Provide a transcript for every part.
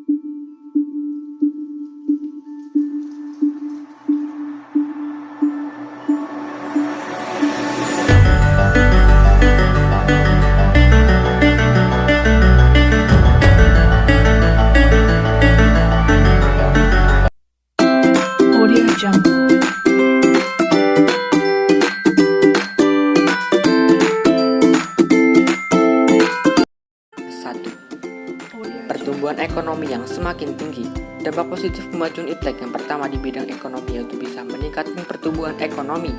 Audio Jungle. Satu, pertumbuhan ekonomi yang semakin tinggi. Dampak positif kemajuan iptek yang pertama di bidang ekonomi yaitu bisa meningkatkan pertumbuhan ekonomi.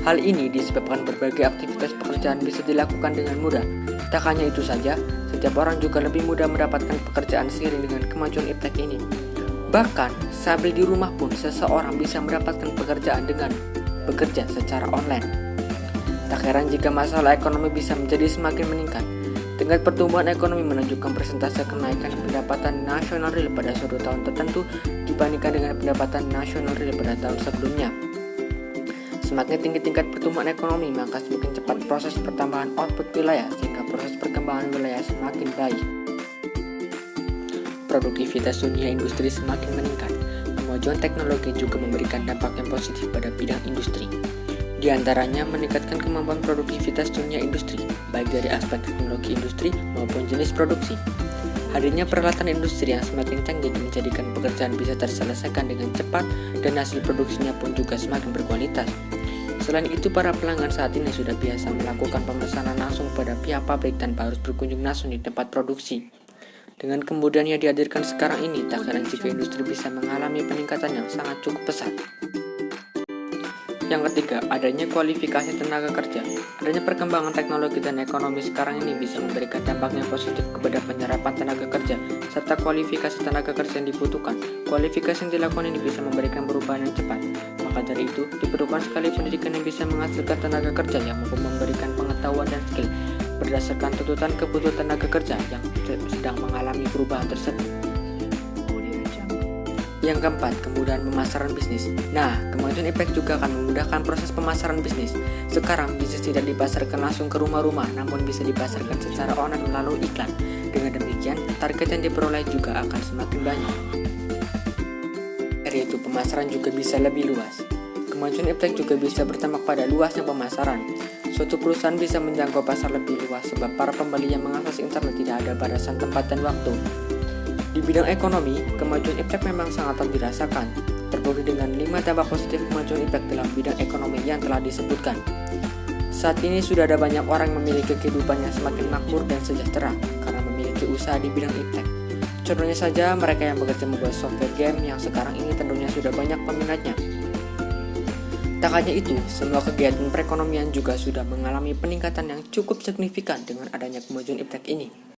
Hal ini disebabkan berbagai aktivitas pekerjaan bisa dilakukan dengan mudah. Tak hanya itu saja, setiap orang juga lebih mudah mendapatkan pekerjaan seiring dengan kemajuan iptek ini. Bahkan, sambil di rumah pun seseorang bisa mendapatkan pekerjaan dengan bekerja secara online. Tak heran jika masalah ekonomi bisa menjadi semakin meningkat. Tingkat pertumbuhan ekonomi menunjukkan persentase kenaikan pendapatan nasional real pada suatu tahun tertentu dibandingkan dengan pendapatan nasional real pada tahun sebelumnya. Semakin tinggi tingkat pertumbuhan ekonomi, maka semakin cepat proses pertambahan output wilayah sehingga proses perkembangan wilayah semakin baik. Produktivitas dunia industri semakin meningkat. Kemajuan teknologi juga memberikan dampak yang positif pada bidang industri. Di antaranya meningkatkan kemampuan produktivitas dunia industri, baik dari aspek teknologi industri maupun jenis produksi. Hadirnya peralatan industri yang semakin canggih menjadikan pekerjaan bisa terselesaikan dengan cepat dan hasil produksinya pun juga semakin berkualitas. Selain itu, para pelanggan saat ini sudah biasa melakukan pemesanan langsung pada pihak pabrik tanpa harus berkunjung langsung di tempat produksi. Dengan kemudahan yang dihadirkan sekarang ini, tak heran jika industri bisa mengalami peningkatan yang sangat cukup pesat. Yang ketiga, adanya kualifikasi tenaga kerja. Adanya perkembangan teknologi dan ekonomi sekarang ini bisa memberikan dampak yang positif kepada penyerapan tenaga kerja, serta kualifikasi tenaga kerja yang dibutuhkan. Kualifikasi yang dilakukan ini bisa memberikan perubahan yang cepat. Maka dari itu, diperlukan sekali pendidikan yang bisa menghasilkan tenaga kerja yang mampu memberikan pengetahuan dan skill berdasarkan tuntutan kebutuhan tenaga kerja yang sedang mengalami perubahan tersebut. Yang keempat, kemudahan pemasaran bisnis. Nah, kemajuan iptek juga akan memudahkan proses pemasaran bisnis. Sekarang, bisnis tidak dipasarkan langsung ke rumah-rumah, namun bisa dipasarkan secara online melalui iklan. Dengan demikian, target yang diperoleh juga akan semakin banyak. Yaitu pemasaran juga bisa lebih luas. Kemajuan iptek juga bisa berdampak pada luasnya pemasaran. Suatu perusahaan bisa menjangkau pasar lebih luas sebab para pembeli yang mengakses internet tidak ada batasan tempat dan waktu. Di bidang ekonomi, kemajuan iptek memang sangat dirasakan, terbagi dengan 5 dampak positif kemajuan iptek dalam bidang ekonomi yang telah disebutkan. Saat ini sudah ada banyak orang yang memiliki kehidupan yang semakin makmur dan sejahtera karena memiliki usaha di bidang iptek. Contohnya saja mereka yang bekerja membuat software game yang sekarang ini tentunya sudah banyak peminatnya. Tak hanya itu, semua kegiatan perekonomian juga sudah mengalami peningkatan yang cukup signifikan dengan adanya kemajuan iptek ini.